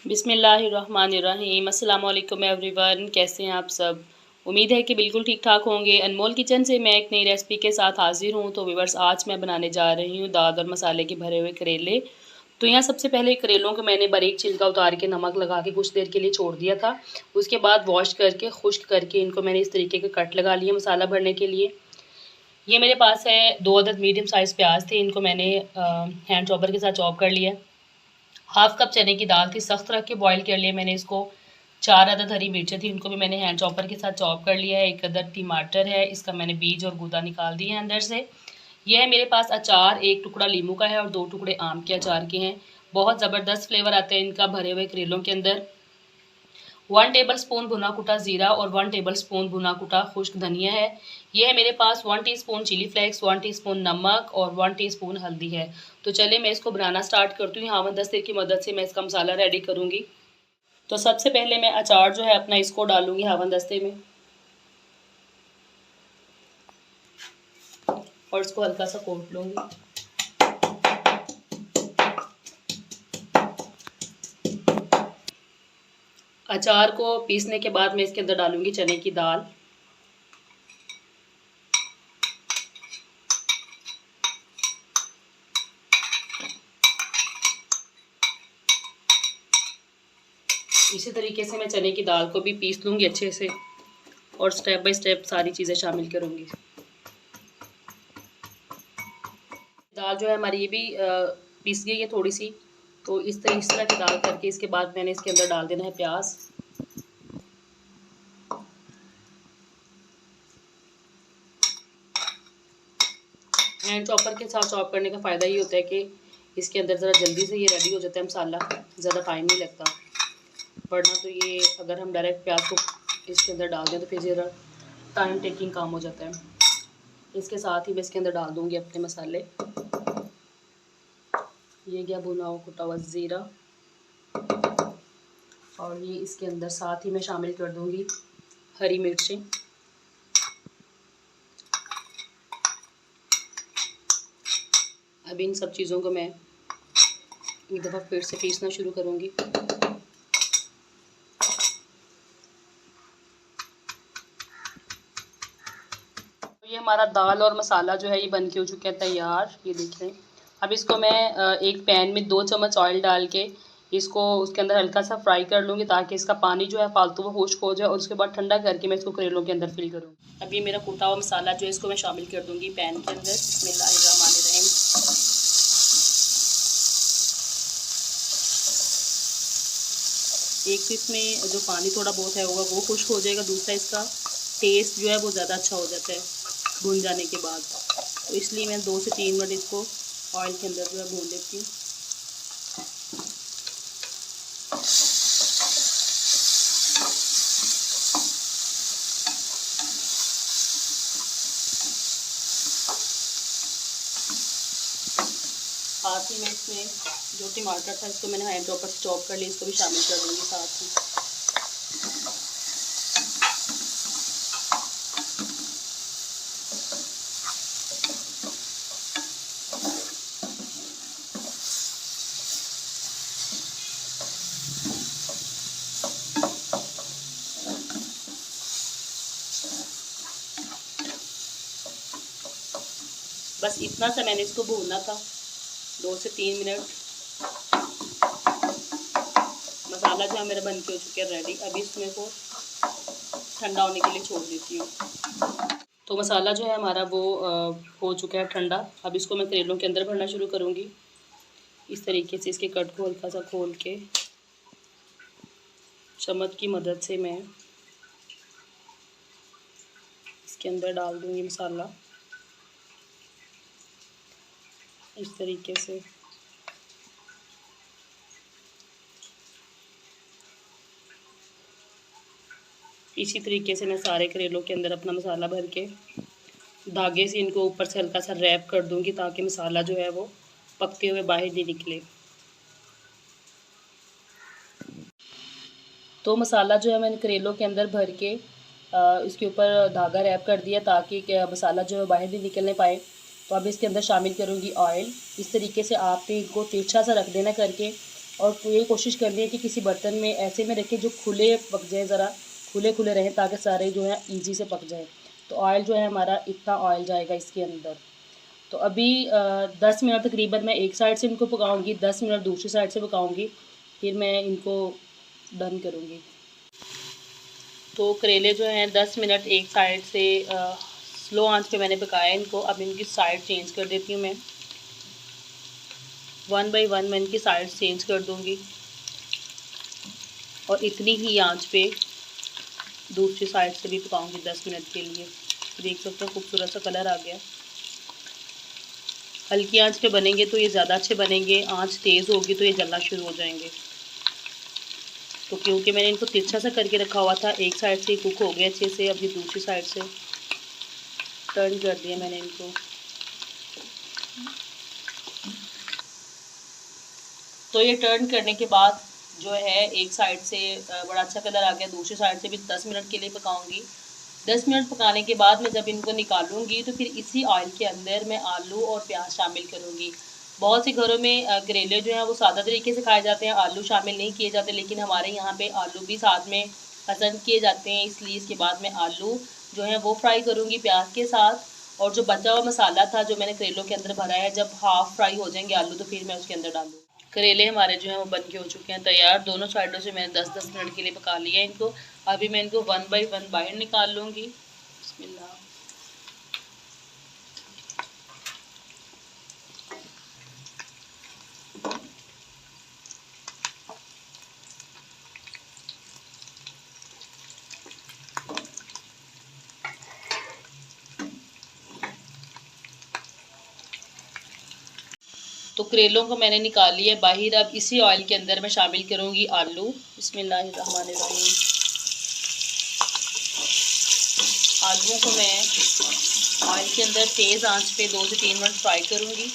बिस्मिल्लाहिर्रहमानिर्रहीम। अस्सलाम वालेकुम एवरीवन, कैसे हैं आप सब। उम्मीद है कि बिल्कुल ठीक ठाक होंगे। अनमोल किचन से मैं एक नई रेसिपी के साथ हाजिर हूँ। तो व्यूअर्स, आज मैं बनाने जा रही हूँ दाद और मसाले के भरे हुए करेले। तो यहाँ सबसे पहले करेलों को मैंने बारीक छिलका उतार के नमक लगा के कुछ देर के लिए छोड़ दिया था। उसके बाद वॉश करके खुश्क करके इनको मैंने इस तरीके के कट लगा लिए मसाला भरने के लिए। ये मेरे पास है 2 अदद मीडियम साइज़ प्याज थे, इनको मैंने हैंड चॉपर के साथ चॉप कर लिया। हाफ कप चने की दाल थी, सख्त रख के बॉईल कर लिया मैंने इसको। 4 अदद हरी मिर्चें थी, उनको भी मैंने हैंड चॉपर के साथ चॉप कर लिया है। 1 अदद टमाटर है, इसका मैंने बीज और गूदा निकाल दिया है अंदर से। यह है मेरे पास अचार, 1 टुकड़ा लीमू का है और 2 टुकड़े आम के अचार के हैं। बहुत ज़बरदस्त फ्लेवर आता है इनका भरे हुए करेलों के अंदर। 1 टेबल स्पून भुना कुटा ज़ीरा और 1 टेबल स्पून भुना कुटा खुश्क धनिया है। ये है मेरे पास 1 टीस्पून चिली फ्लेक्स, 1 टीस्पून नमक और 1 टीस्पून हल्दी है। तो चलिए मैं इसको बनाना स्टार्ट करती हूँ। हावन दस्ते की मदद से मैं इसका मसाला रेडी करूँगी। तो सबसे पहले मैं अचार जो है अपना इसको डालूँगी हावन दस्ते में और इसको हल्का सा कोट लूँगी। अचार को पीसने के बाद मैं इसके अंदर डालूँगी चने की दाल। इसी तरीके से मैं चने की दाल को भी पीस लूँगी अच्छे से और स्टेप बाय स्टेप सारी चीज़ें शामिल करूँगी। दाल जो है हमारी ये भी पीस गई है थोड़ी सी। तो इस तरह की दाल करके इसके बाद मैंने इसके अंदर डाल देना है प्याज। हैंड चॉपर के साथ चॉप करने का फ़ायदा ये होता है कि इसके अंदर ज़रा जल्दी से ये रेडी हो जाता है मसाला, ज़्यादा टाइम नहीं लगता। वरना तो ये अगर हम डायरेक्ट प्याज को इसके अंदर डाल दें तो फिर ज़रा टाइम टेकिंग काम हो जाता है। इसके साथ ही मैं इसके अंदर डाल दूँगी अपने मसाले। ये गया भुना हुआ कुटा हुआ ज़ीरा और ये इसके अंदर साथ ही मैं शामिल कर दूँगी हरी मिर्चें। अब इन सब चीज़ों को मैं एक दफ़ा फिर से पीसना शुरू करूँगी। ये हमारा दाल और मसाला जो है ये बन के हो चुका है तैयार, ये देख रहे हैं। अब इसको मैं एक पैन में 2 चम्मच ऑयल डाल के इसको उसके अंदर हल्का सा फ्राई कर लूँगी ताकि इसका पानी जो है फालतू वो खुश्क हो जाए और उसके बाद ठंडा करके मैं इसको करेलों के अंदर फिल करूँगी। अब ये मेरा कुटा हुआ मसाला जो है इसको मैं शामिल कर दूँगी पैन के अंदर। बिस्मिल्लाहिर्रहमानिर्रहीम। एक तो इसमें जो पानी थोड़ा बहुत है होगा वो खुश्क हो जाएगा, दूसरा इसका टेस्ट जो है वो ज़्यादा अच्छा हो जाता है भून जाने के बाद। तो इसलिए मैं 2 से 3 मिनट इसको ऑयल के अंदर जो है भून लेती हूँ। साथ ही मैं इसमें जो टमाटर था इसको मैंने हैंड चॉपर से चॉप कर लिया, इसको भी शामिल कर दूँगी साथ ही। बस इतना सा मैंने इसको भूनना था, 2 से 3 मिनट। मसाला जो है मेरा बन के हो चुका है रेडी। अभी इसमें को ठंडा होने के लिए छोड़ देती हूँ। तो मसाला जो है हमारा वो हो चुका है ठंडा। अब इसको मैं करेलों के अंदर भरना शुरू करूँगी। इस तरीके से इसके कट को हल्का सा खोल के चम्मच की मदद से मैं इसके अंदर डाल दूँगी मसाला इस तरीके से। इसी तरीके से मैं सारे करेलों के अंदर अपना मसाला भर के धागे से इनको ऊपर से हल्का सा रैप कर दूंगी ताकि मसाला जो है वो पकते हुए बाहर नहीं निकले। तो मसाला जो है मैंने करेलों के अंदर भर के इसके ऊपर धागा रैप कर दिया ताकि मसाला जो है बाहर नहीं निकलने पाए। तो अब इसके अंदर शामिल करूँगी ऑयल। इस तरीके से आपने इनको तिरछा सा रख देना करके और ये कोशिश करनी है कि किसी बर्तन में ऐसे में रखें जो खुले पक जाए, ज़रा खुले खुले रहें ताकि सारे जो है ईजी से पक जाए। तो ऑयल जो है हमारा इतना ऑयल जाएगा इसके अंदर। तो अभी 10 मिनट तकरीबन मैं एक साइड से इनको पकाऊंगी, 10 मिनट दूसरी साइड से पकाऊंगी, फिर मैं इनको डन करूँगी। तो करेले जो हैं 10 मिनट एक साइड से स्लो आंच पे मैंने पकाया इनको। अब इनकी साइड चेंज कर देती हूँ मैं, 1 बाय 1 मैं इनकी साइड चेंज कर दूँगी और इतनी ही आंच पे दूसरी साइड से भी पकाऊंगी 10 मिनट के लिए। देख सकते हो खूबसूरत सा कलर आ गया। हल्की आंच पे बनेंगे तो ये ज़्यादा अच्छे बनेंगे, आंच तेज़ होगी तो ये जलना शुरू हो जाएंगे। तो क्योंकि मैंने इनको तिरछा सा करके रखा हुआ था, एक साइड से कुक हो गया अच्छे से। अब ये दूसरी साइड से टर्न कर दिया मैंने इनको। तो ये टर्न करने के बाद जो है एक साइड से बड़ा अच्छा कलर आ गया, दूसरी साइड से भी 10 मिनट के लिए पकाऊंगी। 10 मिनट पकाने के बाद मैं जब इनको निकालूंगी तो फिर इसी ऑयल के अंदर मैं आलू और प्याज शामिल करूंगी। बहुत से घरों में करेले जो हैं वो सादा तरीके से खाए जाते हैं, आलू शामिल नहीं किए जाते, लेकिन हमारे यहाँ पे आलू भी साथ में पसंद किए जाते हैं, इसलिए इसके बाद मैं आलू जो है वो फ्राई करूँगी प्याज के साथ। और जो बचा हुआ मसाला था जो मैंने करेलों के अंदर भरा है, जब हाफ़ फ्राई हो जाएंगे आलू तो फिर मैं उसके अंदर डालूँगी। करेले हमारे जो हैं वो बन के हो चुके हैं तैयार। दोनों साइडों से मैंने 10-10 मिनट के लिए पका लिया है इनको। अभी मैं इनको 1 बाय 1 बाहर निकाल लूँगी। बिस्मिल्लाह। तो करेलों को मैंने निकाल लिया बाहर। अब इसी ऑयल के अंदर मैं शामिल करूँगी आलू। बिस्मिल्लाहिर्रहमानिर्रहीम। आलूओं को मैं ऑयल के अंदर तेज़ आंच पे 2 से 3 मिनट फ्राई करूँगी।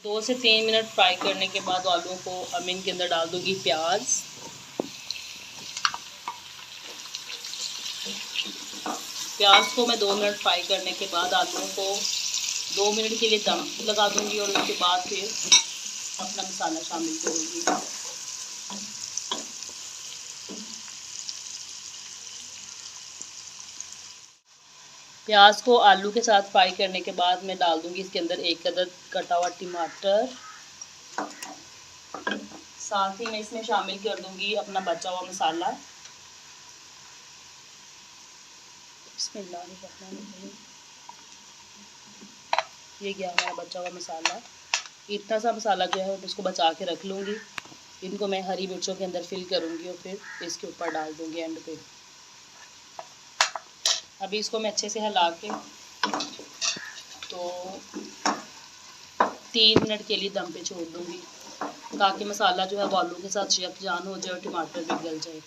दो से 3 मिनट फ्राई करने के बाद आलूओं को अब इनके अंदर डाल दूँगी प्याज। प्याज को मैं 2 मिनट फ्राई करने के बाद आलूओं को 2 मिनट के लिए दम लगा दूँगी और उसके बाद फिर अपना मसाला शामिल करूँगी। प्याज को आलू के साथ फ्राई करने के बाद मैं डाल दूँगी इसके अंदर 1 अदद कटा हुआ टमाटर। साथ ही मैं इसमें शामिल कर दूँगी अपना बचा हुआ मसाला। बिस्मिल्लाहिर्रहमानिर्रहीम। ये गया हमारा बचा हुआ मसाला। इतना सा मसाला जो है उसको बचा के रख लूँगी। इनको मैं हरी मिर्चों के अंदर फिल करूँगी और फिर इसके ऊपर डाल दूँगी एंड पे। अभी इसको मैं अच्छे से हिला के तो 3 मिनट के लिए दम पे छोड़ दूँगी ताकि मसाला जो है वो आलू के साथ यकजान हो जाए और टमाटर भी गल जाए।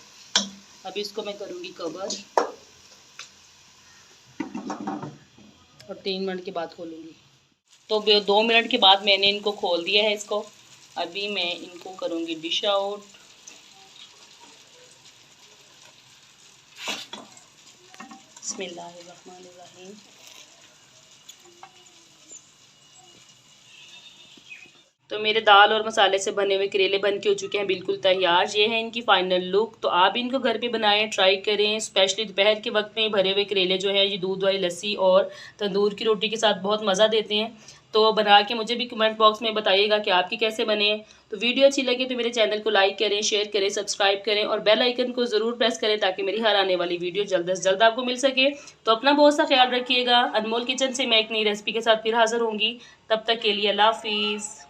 अभी इसको मैं करूँगी कवर और 3 मिनट के बाद खोलूँगी। तो 2 मिनट के बाद मैंने इनको खोल दिया है इसको। अभी मैं इनको करूँगी डिश आउट। बिस्मिल्लाहिर्रहमानिर्रहीम। तो मेरे दाल और मसाले से बने हुए करेले बन के हो चुके हैं बिल्कुल तैयार। ये है इनकी फाइनल लुक। तो आप इनको घर पे बनाएं, ट्राई करें। स्पेशली दोपहर के वक्त में भरे हुए करेले जो हैं ये दूध वाली लस्सी और तंदूर की रोटी के साथ बहुत मज़ा देते हैं। तो बना के मुझे भी कमेंट बॉक्स में बताइएगा कि आपकी कैसे बने हैं। तो वीडियो अच्छी लगे तो मेरे चैनल को लाइक करें, शेयर करें, सब्सक्राइब करें और बेल आइकन को ज़रूर प्रेस करें ताकि मेरी हर आने वाली वीडियो जल्द से जल्द आपको मिल सके। तो अपना बहुत सा ख्याल रखिएगा। अनमोल किचन से मैं एक नई रेसिपी के साथ फिर हाज़िर होंगी। तब तक के लिए अल्लाह हाफिज़।